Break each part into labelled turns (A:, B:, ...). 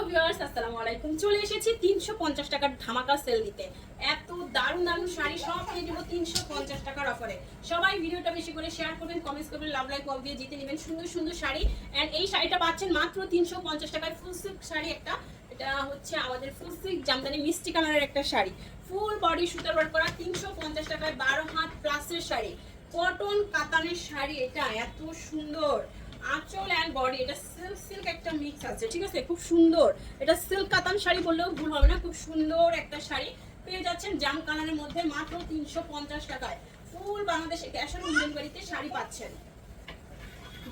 A: Viewers আসসালামু আলাইকুম। চলে এসেছি 350 টাকার ধামাকা সেল দিতে। এত দারুণ দারুণ শাড়ি সব দিয়ে দিব 350 টাকার অফারে। সবাই ভিডিওটা বেশি করে শেয়ার করবেন, কমেন্টস করবেন, লাভ লাইক কল দিয়ে জিতে নেবেন সুন্দর সুন্দর শাড়ি। এন্ড এই শাড়িটা পাচ্ছেন মাত্র 350 টাকায়। ফুল সিল্ক শাড়ি একটা, এটা হচ্ছে আমাদের ফুল সিল্ক জামদানি মিষ্টি কালারের একটা শাড়ি। ফুল বডি সুতার ওয়ার্ক করা 350 টাকায় 12 হাত প্লাসের শাড়ি। কটন কাতানের শাড়ি, এটা এত সুন্দর। আঁচল এন্ড বডি এটা সিল্ক একটা মিক্স আছে, ঠিক আছে, খুব সুন্দর। এটা সিল্ক কাতান শাড়ি বললেও ভুল হবে না, খুব সুন্দর একটা শাড়ি পেয়ে যাচ্ছেন জাম কালারের মধ্যে মাত্র 350 টাকায়। ফুল বাংলাদেশে ক্যাশ অন ডেলিভারিতে শাড়ি পাচ্ছেন।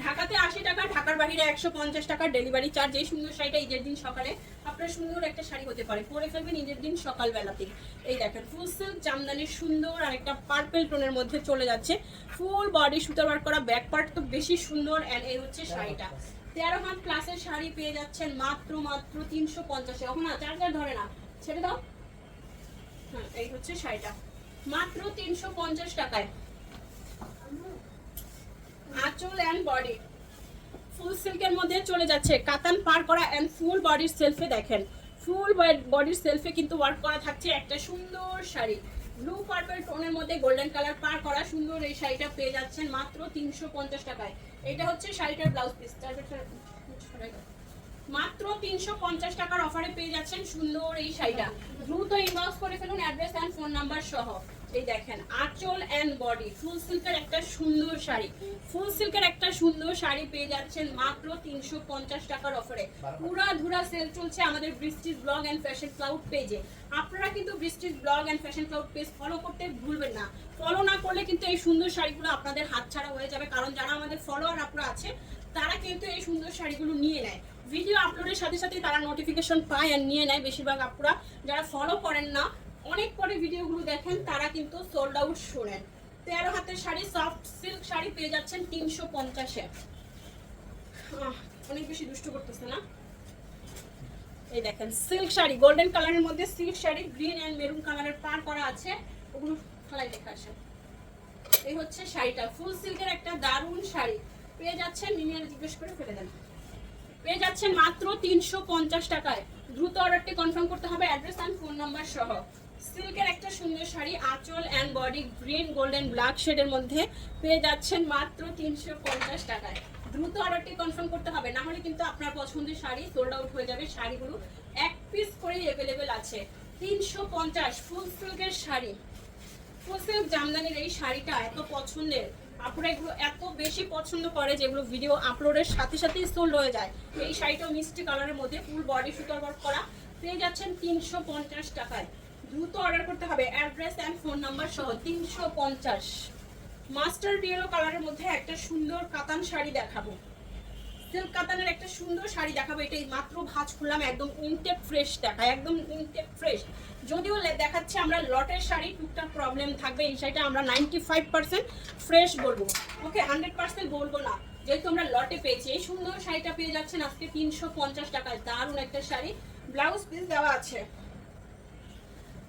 A: ঢাকাতে 80 টাকা, ঢাকার বাইরে 150 টাকা ডেলিভারি চার্জ। এই সুন্দর শাড়িটা ঈদের দিন সকালে আপনার সুন্দর একটা শাড়ি হতে পারে, পরে ফেলবেন ঈদের দিন সকালবেলাতে। এই দেখেন ফুল সিল্ক জামদানির সুন্দর আর একটা পার্পল টোনের মধ্যে চলে যাচ্ছে। ফুল বডি সুতার ওয়ার্ক করা, ব্যাক পার্ট তো বেশি সুন্দর। এন্ড এই হচ্ছে শাড়িটা 13 হাত প্লাসের শাড়ি পেয়ে যাচ্ছেন মাত্র 350। এখন না চার্জার ধরে না, ছেড়ে দাও। হ্যাঁ, এই হচ্ছে শাড়িটা মাত্র 350 টাকায়। আঁচল এন্ড বডি ফুল সিল্কের মধ্যে চলে যাচ্ছে, কাতান পার করা এন্ড ফুল বডির সেলফে দেখেন, ফুল বডির সেলফে কিন্তু ওয়ার্ক করা থাকছে। একটা সুন্দর শাড়ি ব্লু পার্পল টোনের মধ্যে গোল্ডেন কালার পার করা সুন্দর এই শাড়িটা পেয়ে যাচ্ছেন মাত্র 350 টাকায়। এটা হচ্ছে শাড়িটার ব্লাউজ পিস, মাত্র 350 টাকার অফারে পেয়ে যাচ্ছেন সুন্দর এই শাড়িটা। দ্রুত ইনবক্স করে ফেলুন অ্যাড্রেস এন্ড ফোন নাম্বার সহ। এই দেখেন আঁচল এন্ড বডি ফুল সিল্কের একটা সুন্দর শাড়ি, ফুল সিল্কের একটা সুন্দর শাড়ি পেয়ে যাচ্ছেন মাত্র 350 টাকার অফারে। পুরা ধুরা সেল চলছে আমাদের বৃষ্টিজ ব্লগ এন্ড ফ্যাশন ক্লাউড পেজে। আপনারা কিন্তু বৃষ্টিজ blog and fashion cloud page follow করতে ভুলবেন না। ফলো না করলে কিন্তু এই সুন্দর শাড়িগুলো আপনাদের হাতছাড়া হয়ে যাবে, কারণ যারা আমাদের ফলোয়ার আপনারা আছে তারা কিন্তু এই সুন্দর শাড়িগুলো নিয়ে নেয়। ভিডিও আপলোডের সাথে সাথে তারা নোটিফিকেশন পায় আর নিয়ে নেয়। বেশিরভাগ আপনারা যারা ফলো করেন না, অনেক পরে ভিডিওগুলো দেখেন, তারা কিন্তু সোল্ড আউট শোনেন। 13 হাতের শাড়ি সফট সিল্ক শাড়ি পেয়ে যাচ্ছেন 350-এ। অনেক বেশি দুষ্টু করতেছে না। এই দেখেন সিল্ক শাড়ি গোল্ডেন কালারের মধ্যে silk sari, green and maroon কালারের পার করা আছে। ওগুলো ফলাই দেখা আসে। এই হচ্ছে শাড়িটা ফুল সিল্কের একটা দারুণ শাড়ি পেয়ে যাচ্ছেন। মিনিয়ার জিজ্ঞেস করে ফেলে দেন, পেয়ে যাচ্ছেন মাত্র 350 টাকায়। দ্রুত অর্ডারটি কনফার্ম করতে হবে অ্যাড্রেস এন্ড ফোন নাম্বার সহ। সিল্কের একটা সুন্দর শাড়ি আঁচল and body green golden black শেডের মধ্যে পেয়ে যাচ্ছেন মাত্র 350 টাকায়। দ্রুত অর্ডারটি কনফার্ম করতে হবে, না হলে কিন্তু আপনার পছন্দের শাড়ি সোল্ড আউট হয়ে যাবে। শাড়িগুলো এক পিস করেই অ্যাভেলেবেল আছে। 350 ফুল সিল্কের শাড়ি, ফুল সিল্ক জামদানির এই শাড়িটা এত পছন্দের, আপনারা এগুলো এত বেশি পছন্দ করে যেগুলো ভিডিও আপলোডের সাথে সাথেই সোল্ড হয়ে যায়। এই শাড়িটা মিষ্টি কালারের মধ্যে ফুল বডি সুতার ওয়ার্ক করা পেয়ে যাচ্ছেন 350 টাকায়। দ্রুত অর্ডার করতে হবে অ্যাড্রেস এন্ড ফোন নাম্বার সহ। 350 মাস্টার ইয়েলো কালারের মধ্যে একটা সুন্দর কাতান শাড়ি দেখাবো, সিল্ক কাতানের একটা সুন্দর শাড়ি দেখাবো। এটাই মাত্র ভাঁজ খুললাম, একদম ইনটেক ফ্রেশ দেখায়, একদম ইনটেক ফ্রেশ। যদিও দেখাচ্ছে আমরা লটের শাড়ি, টুকটাক প্রবলেম থাকবে। এই শাড়িটা আমরা 95% ফ্রেশ বলবো, ওকে, 100% বলবো না, যেহেতু আমরা লটে পেয়েছি। এই সুন্দর শাড়িটা পেয়ে যাচ্ছেন আজকে 350 টাকায়। দারুণ একটা শাড়ি, ব্লাউজ পিস দেওয়া আছে।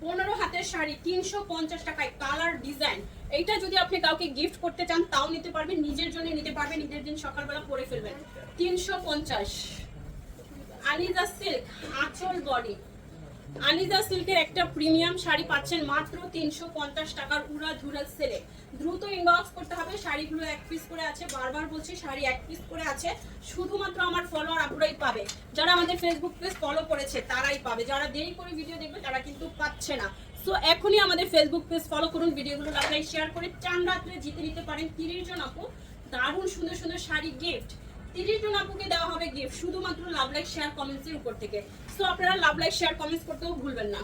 A: 15 হাতের শাড়ি 350 টাকায়, কালার ডিজাইন। এইটা যদি আপনি কাউকে গিফট করতে চান তাও নিতে পারবেন, নিজের জন্য নিতে পারবেন, ঈদের দিন সকালবেলা পরে ফেলবেন। 350 আলিজা সিল্ক আঁচল বডি, আলিজা সিল্কের একটা প্রিমিয়াম শাড়ি পাচ্ছেন মাত্র 350 টাকার উড়া ধুরা সেলে। দ্রুত ইনবক্স করতে হবে। শাড়িগুলো এক পিস করে আছে, বারবার বলছি শাড়ি এক পিস করে আছে। শুধুমাত্র আমার ফলোয়ার আপনারাই পাবে, যারা আমাদের ফেসবুক পেজ ফলো করেছে তারাই পাবে, যারা দেরি করে ভিডিও দেখবে তারা কিন্তু পাচ্ছে না। সো এখনই আমাদের ফেসবুক পেজ ফলো করুন, ভিডিওগুলো লাইক শেয়ার করে চান রাত্রে জিতে নিতে পারেন 30 জন আপু দারুণ সুন্দর সুন্দর শাড়ি গিফট। 30 জন আপুকে দেওয়া হবে গিফট শুধুমাত্র লাভ লাইক শেয়ার কমেন্টসের উপর থেকে। সো আপনারা লাভ লাইক শেয়ার কমেন্টস করতেও ভুলবেন না।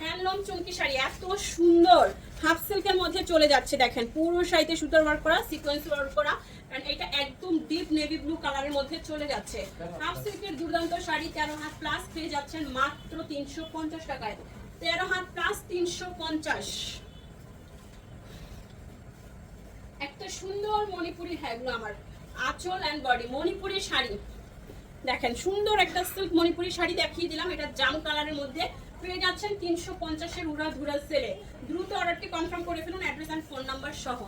A: হ্যান্ডলুম চুমকি শাড়ি এত সুন্দর হাফ সিল্কের মধ্যে চলে যাচ্ছে, দেখেন পুরো শাড়িতে সুতার ওয়ার্ক করা, সিকোয়েন্স ওয়ার্ক করা, এন্ড এটা একদম ডিপ নেভি ব্লু কালারের মধ্যে চলে যাচ্ছে। হাফ সিল্কের দুর্দান্ত শাড়ি 13 হাত প্লাস পেয়ে যাচ্ছেন মাত্র 350 টাকায়। 13 হাত প্লাস 350। একটা সুন্দর মণিপুরি, হ্যাঁ এগুলো আমার আঁচল এন্ড বডি মণিপুরি শাড়ি দেখেন, সুন্দর একটা সিল্ক মণিপুরি শাড়ি দেখিয়ে দিলাম। এটা জাম কালারের মধ্যে পেয়ে যাচ্ছেন 350-এর উড়া ধুরা সেলে। দ্রুত অর্ডারটি কনফার্ম করে ফেলুন অ্যাড্রেস এন্ড ফোন নাম্বার সহ।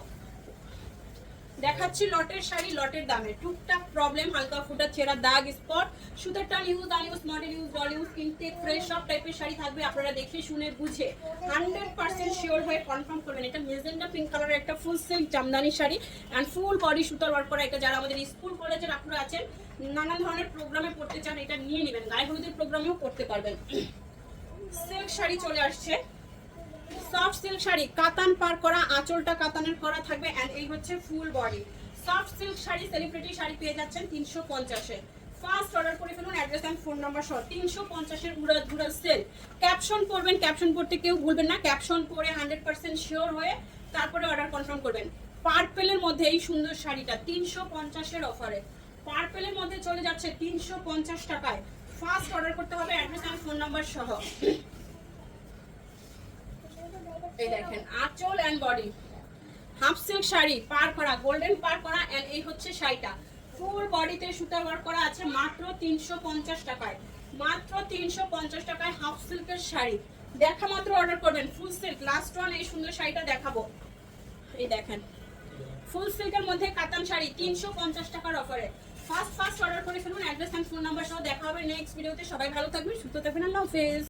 A: দেখাচ্ছি লটের শাড়ি লটের দামে। টুকটাক প্রবলেম, হালকা ফুটা ছেঁড়া দাগ স্পট, সুতার টান use, unused, model use, doll use, intact, fresh সব টাইপের শাড়ি থাকবে। আপনারা দেখে শুনে বুঝে 100% শিওর হয়ে কনফার্ম করবেন। এটা মেজেন্টা পিঙ্ক কালারের একটা full silk Jamdani sari and full body সুতার ওয়ার্ক করা। এটা যারা আমাদের স্কুল কলেজের আপনারা আছেন, নানান ধরনের প্রোগ্রামে পড়তে চান, এটা নিয়ে নেবেন। গায়ে হলুদের প্রোগ্রামেও পড়তে পারবেন। সিল্ক শাড়ি চলে আসছে, সফট সিল্ক শাড়ি, কাতান পার করা, আঁচলটা কাতানের করা থাকবে এন্ড এই হচ্ছে full body soft silk sari. Celebrity sari পেয়ে যাচ্ছেন 350-এ। ফার্স্ট অর্ডার করে ফেলুন, অ্যাড্রেস এন্ড ফোন নাম্বার সহ। 350-এর উড়াল ধুরাল সেল। ক্যাপশন পড়বেন, ক্যাপশন পড়তে কেউ ভুলবেন না। ক্যাপশন পড়ে 100% শিওর হয়ে তারপরে অর্ডার কনফার্ম করবেন। পার্পেলের মধ্যে এই সুন্দর শাড়িটা 350-এর অফারে, পার্পেলের মধ্যে চলে যাচ্ছে 350 টাকায়। ফার্স্ট অর্ডার করতে হবে, অ্যাড্রেস এন্ড ফোন নাম্বার সহ। এই দেখেন আঁচল and body half silk sari পার করা, গোল্ডেন পার করা এন্ড এই হচ্ছে শাড়িটা ফুল বডিতে সুতা ওয়ার্ক করা আছে মাত্র 350 টাকায়। মাত্র 350 টাকায় হাফ সিল্কের শাড়ি। দেখা মাত্র অর্ডার করবেন। ফুল সিল্ক লাস্ট ওয়ান, এই সুন্দর শাড়িটা দেখাবো। এই দেখেন ফুল সিল্কের মধ্যে কাতান শাড়ি 350 টাকার অফারে। ফার্স্ট অর্ডার করে ফেলুন, অ্যাড্রেস এন্ড ফোন নাম্বার সহ। দেখা হবে নেক্সট ভিডিওতে। সবাই ভালো থাকবেন, সুস্থ থাকবেন। আল্লাহ হাফেজ।